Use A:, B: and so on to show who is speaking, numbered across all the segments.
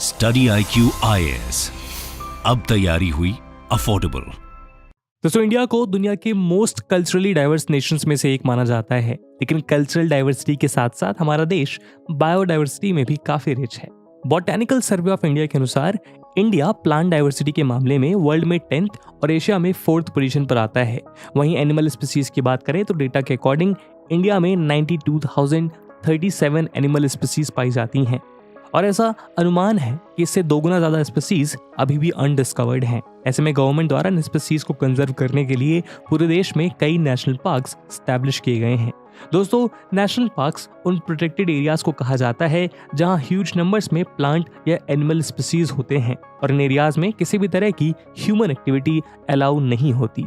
A: Study IQ IAS, अब तैयारी हुई अफोर्डेबल।
B: दोस्तों, इंडिया को दुनिया के मोस्ट कल्चरली डाइवर्स नेशंस में से एक माना जाता है, लेकिन कल्चरल डाइवर्सिटी के साथ साथ हमारा देश बायोडाइवर्सिटी में भी काफी रिच है। बॉटैनिकल सर्वे ऑफ इंडिया के अनुसार इंडिया प्लांट डाइवर्सिटी के मामले में वर्ल्ड में 10th और एशिया में 4th पोजीशन पर आता है। वहीं एनिमल स्पीसीज की बात करें तो डेटा के अकॉर्डिंग इंडिया में 92,037 एनिमल स्पीसीज पाई जाती हैं और ऐसा अनुमान है कि इससे 2 गुना ज्यादा स्पीसीज अभी भी अनडिस्कवर्ड हैं। ऐसे में गवर्नमेंट द्वारा इन स्पीसीज को कंजर्व करने के लिए पूरे देश में कई नेशनल पार्क्स स्टैब्लिश किए गए हैं। दोस्तों, नेशनल पार्क्स उन प्रोटेक्टेड एरियाज को कहा जाता है जहां ह्यूज नंबर्स में प्लांट या एनिमल स्पीसीज होते हैं और इन एरियाज में किसी भी तरह की ह्यूमन एक्टिविटी अलाउ नहीं होती।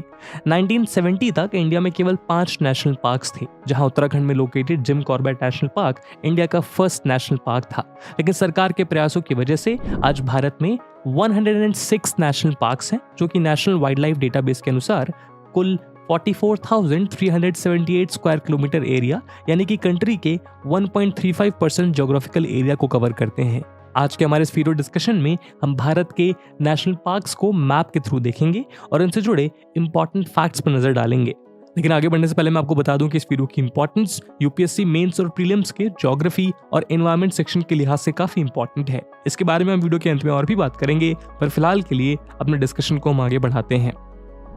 B: 1970 तक इंडिया में केवल 5 नेशनल पार्क्स थे, जहां उत्तराखंड में located gym Corbett national park India का फर्स्ट नेशनल पार्क था। लेकिन सरकार के प्रयासों की वजह से आज भारत में 106 नेशनल पार्क्स हैं, जो कि नेशनल वाइल्ड लाइफ डेटाबेस के अनुसार कुल 44,378 स्क्वायर किलोमीटर एरिया यानी कि कंट्री के 1.35% ज्योग्राफिकल एरिया को कवर करते हैं। आज के हमारे इस वीडियो डिस्कशन में हम भारत के नेशनल पार्क्स को मैप के थ्रू देखेंगे और इनसे जुड़े इंपॉर्टेंट फैक्ट्स पर नजर डालेंगे। लेकिन आगे बढ़ने से पहले मैं आपको बता दूं कि इस वीडियो की इंपॉर्टेंस यूपीएससी मेंस और प्रीलिम्स के ज्योग्राफी और एनवायरमेंट सेक्शन के लिहाज से काफी इंपॉर्टेंट है। इसके बारे में हम वीडियो के अंत में और भी बात करेंगे, पर फिलहाल के लिए अपने डिस्कशन को हम आगे बढ़ाते हैं।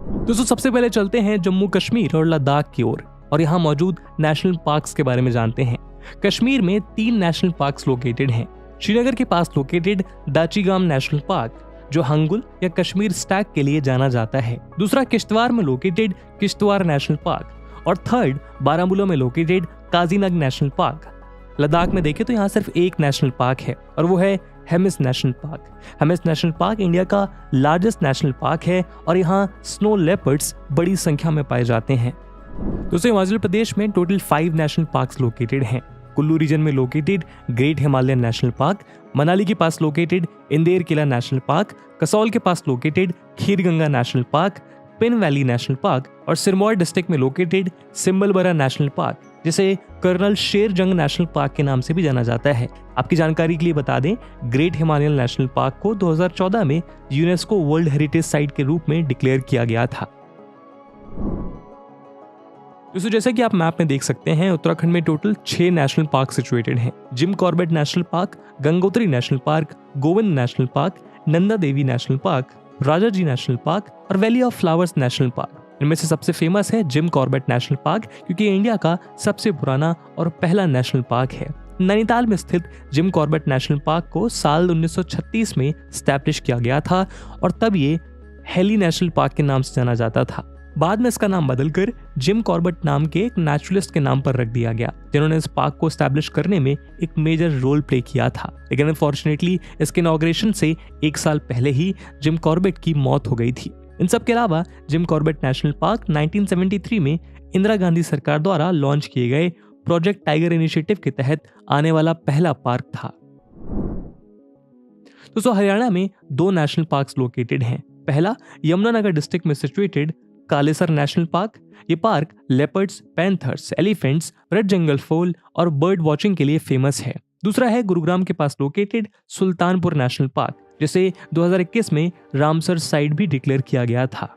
B: दोस्तों, सबसे पहले चलते हैं जम्मू कश्मीर और लद्दाख की ओर और यहाँ मौजूद नेशनल पार्क्स के बारे में जानते हैं। कश्मीर में 3 नेशनल पार्क्स लोकेटेड हैं। श्रीनगर के पास लोकेटेड दाचीगाम नेशनल पार्क, जो हंगुल या कश्मीर स्टैग के लिए जाना जाता है। दूसरा किश्तवाड़ में लोकेटेड किश्तवाड़ नेशनल पार्क और थर्ड बारामूला में लोकेटेड काजीनग नेशनल पार्क। लद्दाख में देखें तो यहाँ सिर्फ एक नेशनल पार्क है और वो है Hemis national park. Hemis national park India का लार्जेस्ट नेशनल पार्क है और यहाँ स्नो लेपर्ड्स बड़ी संख्या में पाए जाते हैं। दूसरे हिमाचल प्रदेश में टोटल 5 नेशनल पार्क्स लोकेटेड हैं। कुल्लू रीजन में located great Himalayan national park, Manali के पास located Inder Kila national park, Kasol के पास located Kheerganga national park, Pin valley national park और सिरमौर डिस्ट्रिक्ट में लोकेटेड सिम्बलबरा नेशनल पार्क, जिसे colonel Sher Jang national park के नाम से भी जाना जाता है। आपकी जानकारी के लिए बता दें, ग्रेट हिमालयन नेशनल पार्क को 2014 में यूनेस्को वर्ल्ड हेरिटेज साइट के रूप में डिक्लेयर किया गया था। दोस्तों, जैसा कि आप मैप में देख सकते हैं, उत्तराखंड में टोटल 6 नेशनल पार्क सिचुएटेड हैं। Jim Corbett national park, Gangotri national park, Govind national park, Nanda Devi national park, Rajaji national park और valley of flowers national park. इनमें से सबसे फेमस है जिम कॉर्बेट नेशनल पार्क, क्योंकि इंडिया का सबसे पुराना और पहला नेशनल पार्क है। नैनीताल में स्थित जिम कॉर्बेट नेशनल पार्क को साल 1936 में स्टैब्लिश किया गया था और तब ये हेली नेशनल पार्क के नाम से जाना जाता था। बाद में इसका नाम बदलकर जिम कॉर्बेट नाम के एक नेचुरलिस्ट के नाम पर रख दिया गया, जिन्होंने इस पार्क को स्टैब्लिश करने में एक मेजर रोल प्ले किया था। लेकिन अनफॉर्चुनेटली इसके इनॉग्रेशन से 1 साल पहले ही जिम कॉर्बेट की मौत हो गई थी। इन सब के अलावा जिम कॉर्बेट नेशनल पार्क 1973 में इंदिरा गांधी सरकार द्वारा लॉन्च किए गए प्रोजेक्ट टाइगर इनिशिएटिव के तहत आने वाला पहला पार्क था। दोस्तों, हरियाणा में 2 नेशनल पार्क्स लोकेटेड हैं। पहला यमुनानगर डिस्ट्रिक्ट में सिचुएटेड कालेसर नेशनल पार्क। ये park leopards, panthers, elephants, red जंगल फॉल और बर्ड वॉचिंग के लिए फेमस है। दूसरा है गुरुग्राम के पास लोकेटेड सुल्तानपुर नेशनल पार्क, जिसे 2021 में रामसर साइट भी डिक्लेयर किया गया था।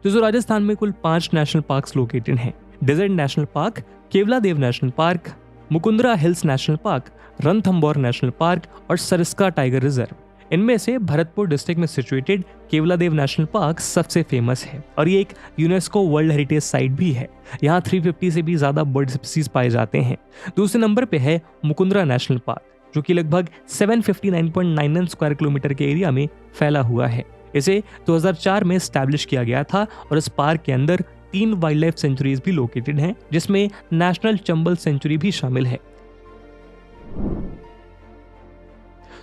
B: दोस्तों, राजस्थान में कुल 5 नेशनल पार्क्स लोकेटेड हैं। Desert national park, Keoladeo national park, Mukundra hills national park, Ranthambore national park और सरिस्का टाइगर रिजर्व। इनमें से भरतपुर डिस्ट्रिक्ट में सिचुएटेड केवलादेव नेशनल पार्क सबसे फेमस है और ये एक यूनेस्को वर्ल्ड हेरिटेज साइट भी है। यहाँ 350 से भी ज्यादा बर्ड स्पीसीज पाए जाते हैं। दूसरे नंबर पे है मुकुंदरा नेशनल पार्क, जो कि लगभग 759.99 स्क्वायर किलोमीटर के एरिया में फैला हुआ है। इसे 2004 में स्टैब्लिश किया गया था और इस पार्क के अंदर 3 वाइल्ड लाइफ सेंचुरीज भी लोकेटेड हैं, जिसमें नेशनल चंबल सेंचुरी भी शामिल है।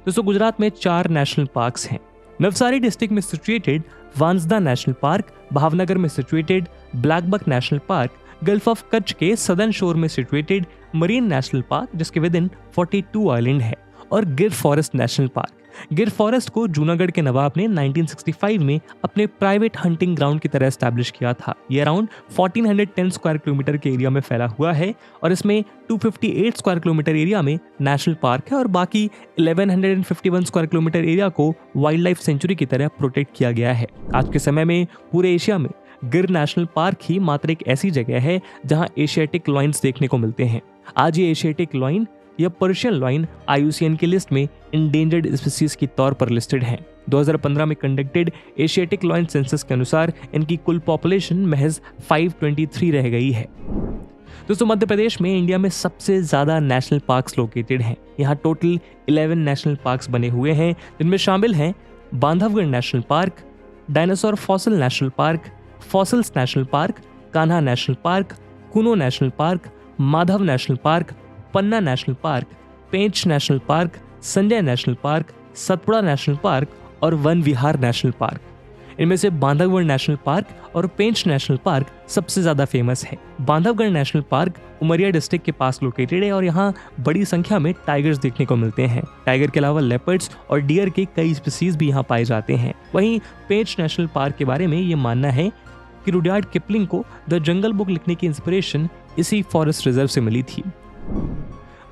B: दोस्तों, गुजरात में 4 नेशनल पार्क्स हैं। नवसारी डिस्ट्रिक्ट में situated Vansda national park, Bhavnagar में situated blackbuck national park, gulf of Kutch के सदर्न शोर में सिचुएटेड मरीन नेशनल पार्क, जिसके विद इन 42 आइलैंड है, और Gir forest national park. Gir forest को जूनागढ़ के नवाब ने 1965 में अपने प्राइवेट हंटिंग ग्राउंड की तरह एस्टैब्लिश किया था। ये अराउंड 1410 स्क्वायर किलोमीटर के एरिया में फैला हुआ है और इसमें 258 स्क्वायर किलोमीटर एरिया में नेशनल पार्क है और बाकी 1151 स्क्वायर किलोमीटर एरिया को वाइल्ड लाइफ सेंचुरी की तरह प्रोटेक्ट किया गया है। आज के समय में पूरे एशिया में गिर नेशनल पार्क ही मात्र एक ऐसी जगह है जहां एशियाटिक लॉयंस देखने को मिलते हैं। आज ये एशियाटिक लॉयन या पर्शियन लॉयन IUCN की लिस्ट में इंडेंजर्ड स्पीसीज के तौर पर लिस्टेड हैं। 2015 में कंडक्टेड एशियाटिक लॉयन सेंसस के अनुसार इनकी कुल पॉपुलेशन महज 523 रह गई है। दोस्तों, मध्य प्रदेश में इंडिया में सबसे ज्यादा नेशनल पार्क्स लोकेटेड हैं। यहाँ टोटल 11 नेशनल पार्क्स बने हुए हैं, जिनमें शामिल हैं Bandhavgarh national park, dinosaur fossil national park, fossils national park, Kanha national park, Kuno national park, Madhav national park, Panna national park, Pench national park, Sanjay national park, Satpura national park और वन विहार नेशनल पार्क। इनमें से बांधवगढ़ नेशनल पार्क और पेंच नेशनल पार्क सबसे ज्यादा फेमस है। Bandhavgarh national park Umaria district के पास located है और यहाँ बड़ी संख्या में टाइगर्स देखने को मिलते हैं। टाइगर के अलावा लेपर्ड्स और डियर के कई स्पीसीज भी यहाँ पाए जाते हैं। वहीं पेंच नेशनल पार्क के बारे में ये मानना है कि रुडयार्ड किपलिंग को द जंगल बुक लिखने की इंस्पिरेशन इसी फॉरेस्ट रिजर्व से मिली थी।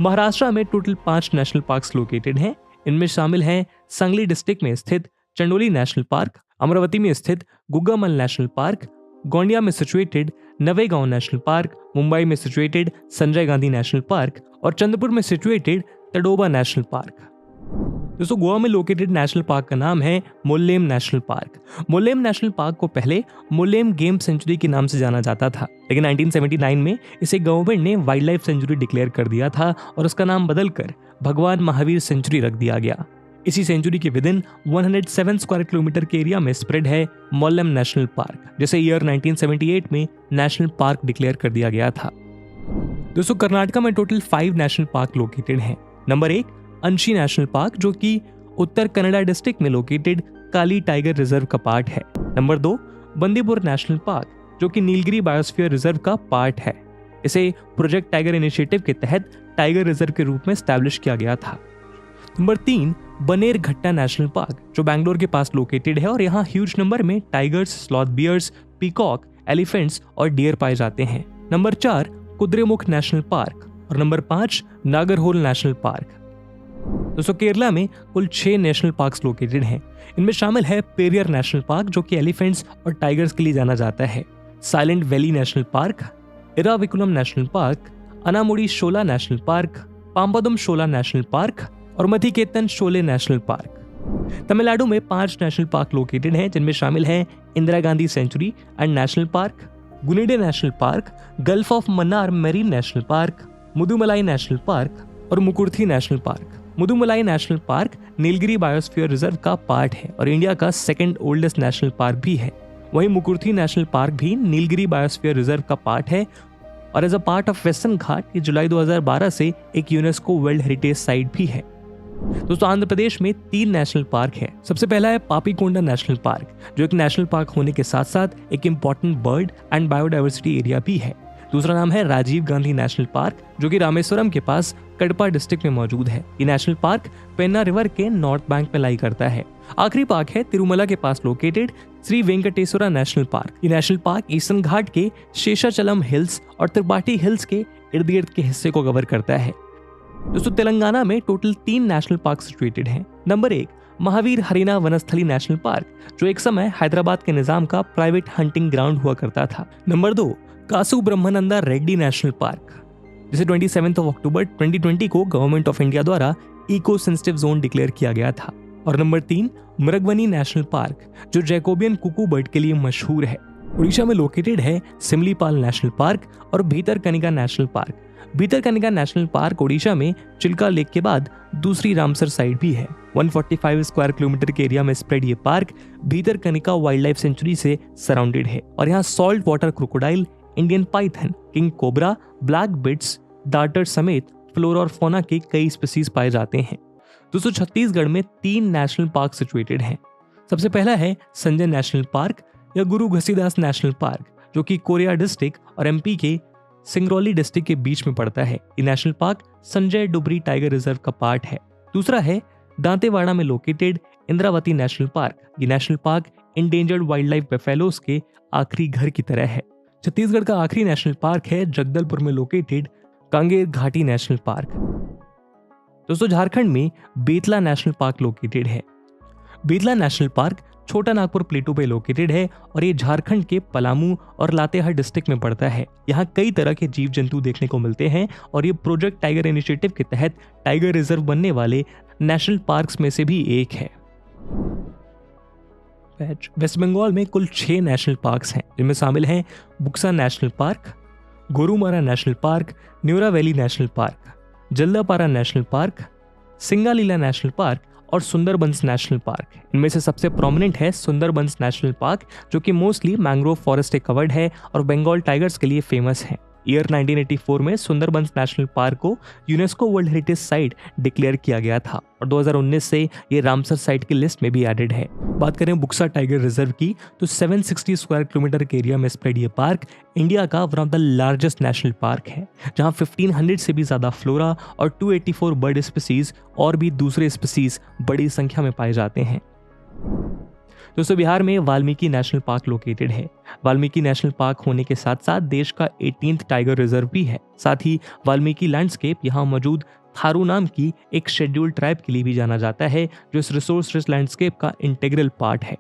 B: महाराष्ट्र में टोटल 5 नेशनल पार्क्स लोकेटेड हैं। इनमें शामिल हैं सांगली डिस्ट्रिक्ट में स्थित चंडोली नेशनल पार्क, अमरावती में स्थित गुग्गामल नेशनल पार्क, गोंडिया में situated Navegaon national park, Mumbai में situated Sanjay Gandhi national park और चंद्रपुर में सिचुएटेड तडोबा नेशनल पार्क। दोस्तों, गोवा में लोकेटेड नेशनल पार्क का नाम है मुल्लेम नेशनल पार्क। मुल्लेम नेशनल पार्क को पहले मुल्लेम गेम सेंचुरी के नाम से जाना जाता था, लेकिन 1979 में इसे गवर्नमेंट ने वाइल्ड लाइफ सेंचुरी डिक्लेयर कर दिया था और उसका नाम बदलकर भगवान महावीर सेंचुरी रख दिया गया। इसी सेंचुरी के विद इन 107 स्क्वायर किलोमीटर के एरिया में स्प्रेड है मोल्लेम नेशनल पार्क, जिसे ईयर 1978 में नेशनल पार्क डिक्लेयर कर दिया गया था। दोस्तों, कर्नाटका में टोटल 5 नेशनल पार्क लोकेटेड हैं। नंबर 1 अंशी नेशनल पार्क, जो कि उत्तर कन्नड़ा डिस्ट्रिक्ट में लोकेटेड काली टाइगर रिजर्व का पार्ट है। नंबर 2 बंदीपुर नेशनल पार्क, जो कि नीलगिरी बायोस्फीयर रिजर्व का पार्ट है। इसे प्रोजेक्ट टाइगर इनिशिएटिव के तहत टाइगर रिजर्व के रूप में एस्टैब्लिश किया गया था। नंबर 3 बनेर घट्टा नेशनल पार्क, जो बैंगलोर के पास लोकेटेड है और यहाँ ह्यूज नंबर में tigers, sloth bears, peacock, elephants और डियर पाए जाते हैं। नंबर 4 कुद्रेमुख नेशनल पार्क और नंबर 5 नागरहोल नेशनल पार्क। दोस्तों, केरला में कुल 6 नेशनल पार्क्स लोकेटेड हैं। इनमें शामिल है पेरियर नेशनल पार्क, जो कि एलिफेंट्स और टाइगर्स के लिए जाना जाता है, silent valley national park, Eravikulam national park, Anamudi Shola national park, Pambadum Shola national park और मथिकेतन शोले नेशनल पार्क। तमिलनाडु में 5 नेशनल पार्क लोकेटेड हैं, जिनमें शामिल हैं Indira Gandhi sanctuary and national park, Guindy national park, gulf of Mannar marine national park, Mudumalai national park और Mukurthi national park. Mudumalai national park Nilgiri biosphere reserve का part है और इंडिया का सेकंड ओल्डेस्ट नेशनल पार्क भी है। वहीं मुकुर्थी नेशनल पार्क भी नीलगिरी बायोस्फीयर रिजर्व का पार्ट है और as a part of western Ghat ये जुलाई 2012 से एक यूनेस्को वर्ल्ड हेरिटेज साइट भी है। दोस्तों, आंध्र प्रदेश में 3 नेशनल पार्क है। सबसे पहला है पापीकोंडा नेशनल पार्क, जो एक नेशनल पार्क होने के साथ साथ एक important bird and biodiversity area भी है। दूसरा नाम है राजीव गांधी नेशनल पार्क, जो कि रामेश्वरम के पास कडपा डिस्ट्रिक्ट में मौजूद है। ये नेशनल पार्क पेन्ना रिवर के नॉर्थ बैंक में लाई करता है। आखिरी पार्क है तिरुमला के पास located Shri Venkateswara national park. ये नेशनल पार्क ईस्टर्न घाट के शेषाचलम हिल्स और त्रिपाठी हिल्स के इर्द गिर्द के हिस्से को कवर करता है। दोस्तों, तेलंगाना में टोटल 3 नेशनल पार्क सिचुएटेड हैं। नंबर 1 महावीर हरिना वनस्थली नेशनल पार्क, जो एक समय हैदराबाद के निजाम का प्राइवेट हंटिंग ग्राउंड हुआ करता था। नंबर 2 कासु ब्रह्मानंदा रेड्डी नेशनल पार्क, जिसे 27 अक्टूबर 2020 को गवर्नमेंट ऑफ इंडिया द्वारा इको सेंसिटिव जोन डिक्लेयर किया गया था। और नंबर 3 मृगवनी नेशनल पार्क, जो जैकोबियन कुकू बर्ड के लिए मशहूर है। उड़ीसा में लोकेटेड है सिमलीपाल नेशनल पार्क और Bhitarkanika national park. Bhitarkanika national park Odisha में चिल्का लेक के बाद दूसरी रामसर साइट भी है। 145 स्क्वायर किलोमीटर के एरिया में स्प्रेड ये park Bhitarkanika wild life sanctuary से सराउंडेड है और यहाँ salt water crocodile, Indian Python, king cobra, black bits, darter समेत फ्लोरा और फौना के कई स्पीसीज पाए जाते हैं। दोस्तों, छत्तीसगढ़ में 3 नेशनल पार्क सिचुएटेड हैं। सबसे पहला है संजय नेशनल पार्क या गुरु घसीदास नेशनल पार्क, जो कि कोरिया डिस्ट्रिक्ट और एमपी के सिंगरौली डिस्ट्रिक्ट के बीच में पड़ता है। ये national park Sanjay Dubri tiger reserve का पार्ट है। दूसरा है दांतेवाड़ा में लोकेटेड इंद्रावती नेशनल पार्क। ये national park endangered wild life buffaloes के आखिरी घर की तरह है। छत्तीसगढ़ का आखिरी नेशनल पार्क है जगदलपुर में लोकेटेड कांगेर घाटी नेशनल पार्क। दोस्तों झारखंड में बेतला नेशनल पार्क लोकेटेड है। बेतला नेशनल पार्क छोटा नागपुर प्लेटू पे लोकेटेड है और ये झारखंड के पलामू और लातेहार डिस्ट्रिक्ट में पड़ता है। यहाँ कई तरह के जीव जंतु देखने को मिलते हैं और ये प्रोजेक्ट टाइगर इनिशिएटिव के तहत टाइगर रिजर्व बनने वाले नेशनल पार्क्स में से भी एक है। वेस्ट बंगाल में कुल 6 नेशनल पार्क्स हैं, जिनमें शामिल हैं Buxa national park, Gorumara national park, Neora valley national park, Jaldapara national park, Singalila national park और सुंदरबंस नेशनल पार्क। इनमें से सबसे प्रोमिनेंट है सुंदरबंस नेशनल पार्क, जो कि मोस्टली मैंग्रोव फॉरेस्ट से कवर्ड है और बंगाल टाइगर्स के लिए फेमस है। ईयर 1984 में सुंदरबंस नेशनल पार्क को UNESCO world heritage site declare किया गया था और 2019 से ये रामसर साइट की लिस्ट में भी एडेड है। बात करें बुक्सा टाइगर रिजर्व की तो 760 स्क्वायर किलोमीटर के एरिया में स्प्रेड ये पार्क इंडिया का one of the largest national park है, जहां 1500 से भी ज्यादा फ्लोरा और 284 बर्ड स्पीसीज और भी दूसरे स्पीसीज बड़ी संख्या में पाए जाते हैं। दोस्तों बिहार में वाल्मीकि नेशनल पार्क लोकेटेड है। वाल्मीकि नेशनल पार्क होने के साथ साथ देश का 18th टाइगर रिजर्व भी है। साथ ही वाल्मीकि लैंडस्केप यहाँ मौजूद थारू नाम की एक शेड्यूल्ड ट्राइब के लिए भी जाना जाता है, जो इस रिसोर्स रिच लैंडस्केप का इंटीग्रल पार्ट है।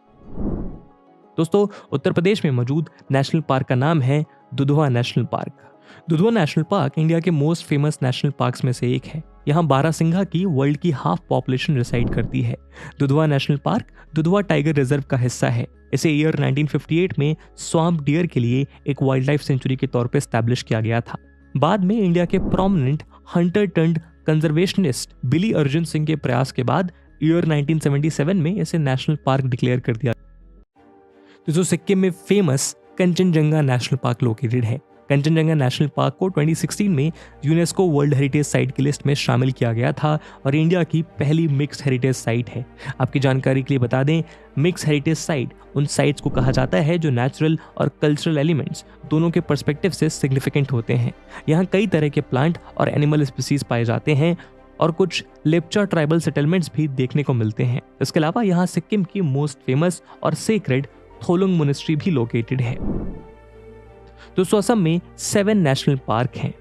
B: दोस्तों उत्तर प्रदेश में मौजूद नेशनल पार्क का नाम है Dudhwa national park. Dudhwa national park India के मोस्ट फेमस नेशनल पार्क्स में से एक है। यहाँ बारहसिंघा की वर्ल्ड की हाफ पॉपुलेशन रिसाइड करती है। Dudhwa national park Dudhwa tiger reserve का हिस्सा है। इसे ईयर 1958 में स्वाम्प डियर के लिए एक वाइल्ड लाइफ सेंचुरी के तौर पर एस्टैब्लिश किया गया था। बाद में इंडिया के प्रोमिनेंट हंटर टर्न्ड कंजर्वेशनिस्ट बिली अर्जुन सिंह के प्रयास के बाद ईयर 1977 में इसे नेशनल पार्क डिक्लेयर कर दिया। तो सिक्किम में famous Kanchenjunga national park located है। कंचनजंगा नेशनल पार्क को 2016 में यूनेस्को वर्ल्ड हेरिटेज साइट की लिस्ट में शामिल किया गया था और इंडिया की पहली मिक्स हेरिटेज साइट है। आपकी जानकारी के लिए बता दें, मिक्स हेरिटेज साइट उन साइट्स को कहा जाता है जो नेचुरल और कल्चरल एलिमेंट्स दोनों के पर्सपेक्टिव से सिग्निफिकेंट होते हैं। यहाँ कई तरह के प्लांट और एनिमल स्पीसीज पाए जाते हैं और कुछ लेप्चा ट्राइबल सेटलमेंट्स भी देखने को मिलते हैं। इसके अलावा यहाँ सिक्किम की मोस्ट फेमस और सेक्रेड थोलुंग मोनेस्ट्री भी लोकेटेड है। दोस्तों असम में 7 नेशनल पार्क हैं।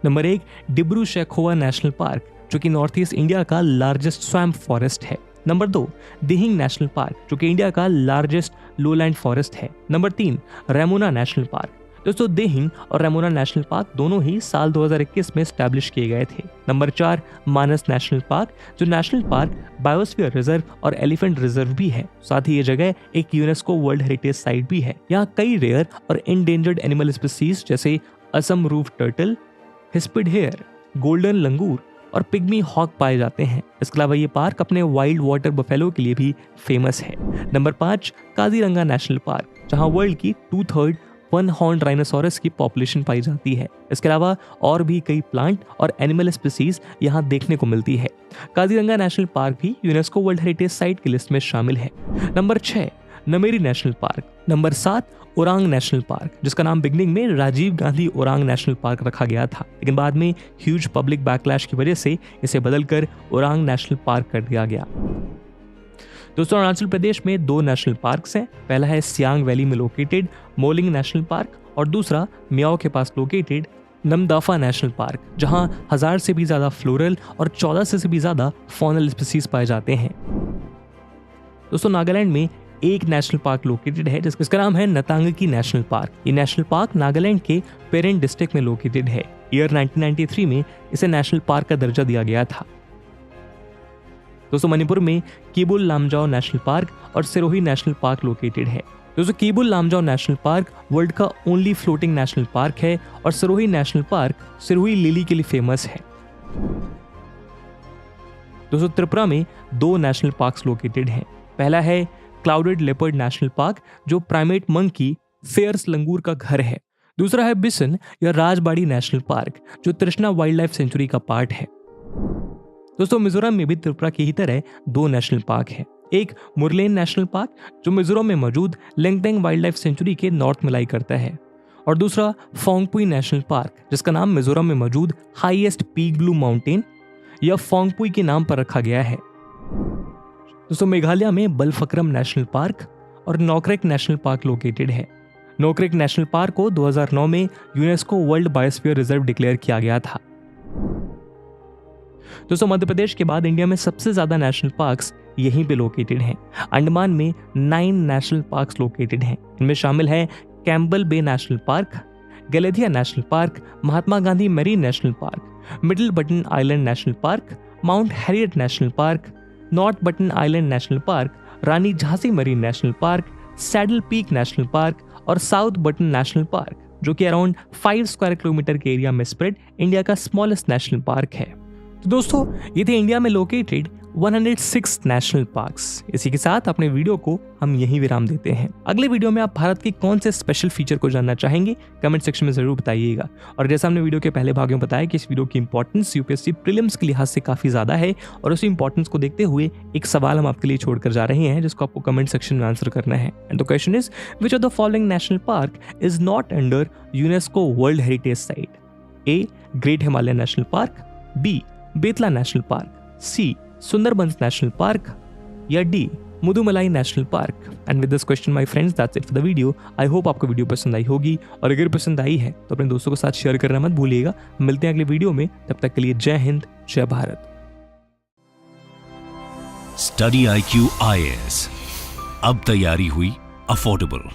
B: Number 1 Dibru Saikhowa national park, जो कि नॉर्थ ईस्ट इंडिया का लार्जेस्ट स्वैम्प फॉरेस्ट है। नंबर 2 दिहिंग नेशनल पार्क, जो कि इंडिया का लार्जेस्ट लोलैंड फॉरेस्ट है। Number 3 Raimona national park. दोस्तों दिहिंग और रेमोना नेशनल पार्क दोनों ही साल 2021 में स्टैब्लिश किए गए थे। नंबर 4 मानस नेशनल पार्क, जो नेशनल पार्क, बायोस्फीयर रिजर्व और एलिफेंट रिजर्व भी है। साथ ही ये जगह एक यूनेस्को वर्ल्ड हेरिटेज साइट भी है। यहाँ कई रेयर और इंडेंजर्ड एनिमल स्पीसीज जैसे Assam roof turtle, hispid hare, golden langur और पिग्मी हॉक पाए जाते हैं। इसके अलावा ये पार्क अपने वाइल्ड वाटर बफेलो के लिए भी फेमस है। नंबर 5 काजीरंगा नेशनल पार्क, जहाँ वर्ल्ड की 2/3 वन हॉर्न राइनोसोरस की पॉपुलेशन पाई जाती है। इसके अलावा और भी कई प्लांट और एनिमल स्पीसीज यहाँ देखने को मिलती है। काजीरंगा नेशनल पार्क भी यूनेस्को वर्ल्ड हेरिटेज साइट की लिस्ट में शामिल है। Number 6 Nameri national park. Number 7 Orang national park, जिसका नाम बिगनिंग में राजीव गांधी ओरांग नेशनल पार्क रखा गया था, लेकिन बाद में ह्यूज पब्लिक बैकलैश की वजह से इसे बदलकर ओरांग नेशनल पार्क कर दिया गया। दोस्तों अरुणाचल प्रदेश में 2 नेशनल पार्क्स हैं। पहला है सियांग वैली में लोकेटेड मोलिंग नेशनल पार्क और दूसरा मियाओ के पास लोकेटेड नमदाफा नेशनल पार्क, जहां 1000 से भी ज्यादा फ्लोरल और 14 से भी ज्यादा फॉनल स्पीसीज पाए जाते हैं। दोस्तों नागालैंड में एक नेशनल पार्क लोकेटेड है जिसका नाम है नतांगकी नेशनल पार्क। ये नेशनल पार्क नागालैंड के पेरेंट डिस्ट्रिक्ट में लोकेटेड है। ईयर 1993 में इसे नेशनल पार्क का दर्जा दिया गया था। दोस्तों मणिपुर में केबुल लामजाओ नेशनल पार्क और सिरोही नेशनल पार्क लोकेटेड है। दोस्तों Keibul Lamjao national park world का ओनली फ्लोटिंग नेशनल पार्क है और Sirohi national park Sirohi lily के लिए फेमस है। दोस्तों त्रिपुरा में 2 नेशनल पार्क्स लोकेटेड हैं। पहला है क्लाउडेड लेपर्ड नेशनल पार्क, जो प्राइमेट मंकी फेयर्स लंगूर का घर है। दूसरा है बिसन या राजबाड़ी नेशनल पार्क, जो तृष्णा वाइल्ड लाइफ सेंचुरी का पार्ट है। दोस्तों मिजोरम में भी त्रिपुरा की ही तरह 2 नेशनल पार्क हैं। एक मुरलेन नेशनल पार्क, जो मिजोरम में मौजूद लेंगटेंग वाइल्ड लाइफ सेंचुरी के नॉर्थ में लाई करता है, और दूसरा फोंगपुई नेशनल पार्क, जिसका नाम मिजोरम में मौजूद हाईएस्ट पीक ब्लू माउंटेन यह फोंगपुई के नाम पर रखा गया है। दोस्तों मेघालय में बलफक्रम नेशनल पार्क और नोक्रेक नेशनल पार्क लोकेटेड है। नोक्रेक नेशनल पार्क को 2009 में UNESCO world biosphere reserve declare किया गया था। दोस्तों मध्य प्रदेश के बाद इंडिया में सबसे ज्यादा नेशनल पार्क्स यहीं पे लोकेटेड हैं। अंडमान में 9 नेशनल पार्क्स लोकेटेड हैं। इनमें शामिल है Campbell bay national park, Galathea national park, Mahatma Gandhi marine national park, middle button island national park, mount Harriet national park, north button island national park, Rani Jhansi marine national park, saddle peak national park और south button national park, जो कि around 5 square kilometre के area में spread India का smallest national park है। तो दोस्तों ये थे इंडिया में लोकेटेड 106 नेशनल पार्क्स। इसी के साथ अपने वीडियो को हम यहीं विराम देते हैं। अगले वीडियो में आप भारत के कौन से स्पेशल फीचर को जानना चाहेंगे कमेंट सेक्शन में जरूर बताइएगा। और जैसा हमने वीडियो के पहले भाग में बताया कि इस वीडियो की इंपॉर्टेंस यूपीएससी प्रीलिम्स के लिहाज से काफी ज्यादा है और उसी इंपॉर्टेंस को देखते हुए एक सवाल हम आपके लिए छोड़कर जा रहे हैं जिसको आपको कमेंट सेक्शन में आंसर करना है। And the question is which of the following national park is not under UNESCO world heritage site? A great Himalaya national park, B Betla national park, C Sundarbans national park या D Mudumalai national park. And with this question my friends that's it for the video. I hope आपको video पसंद आई होगी और अगर पसंद आई है तो अपने दोस्तों के साथ शेयर करना मत भूलिएगा। मिलते हैं अगले वीडियो में, तब तक के लिए जय हिंद जय भारत।
A: स्टडी IQ IAS अब तैयारी हुई अफोर्डेबल।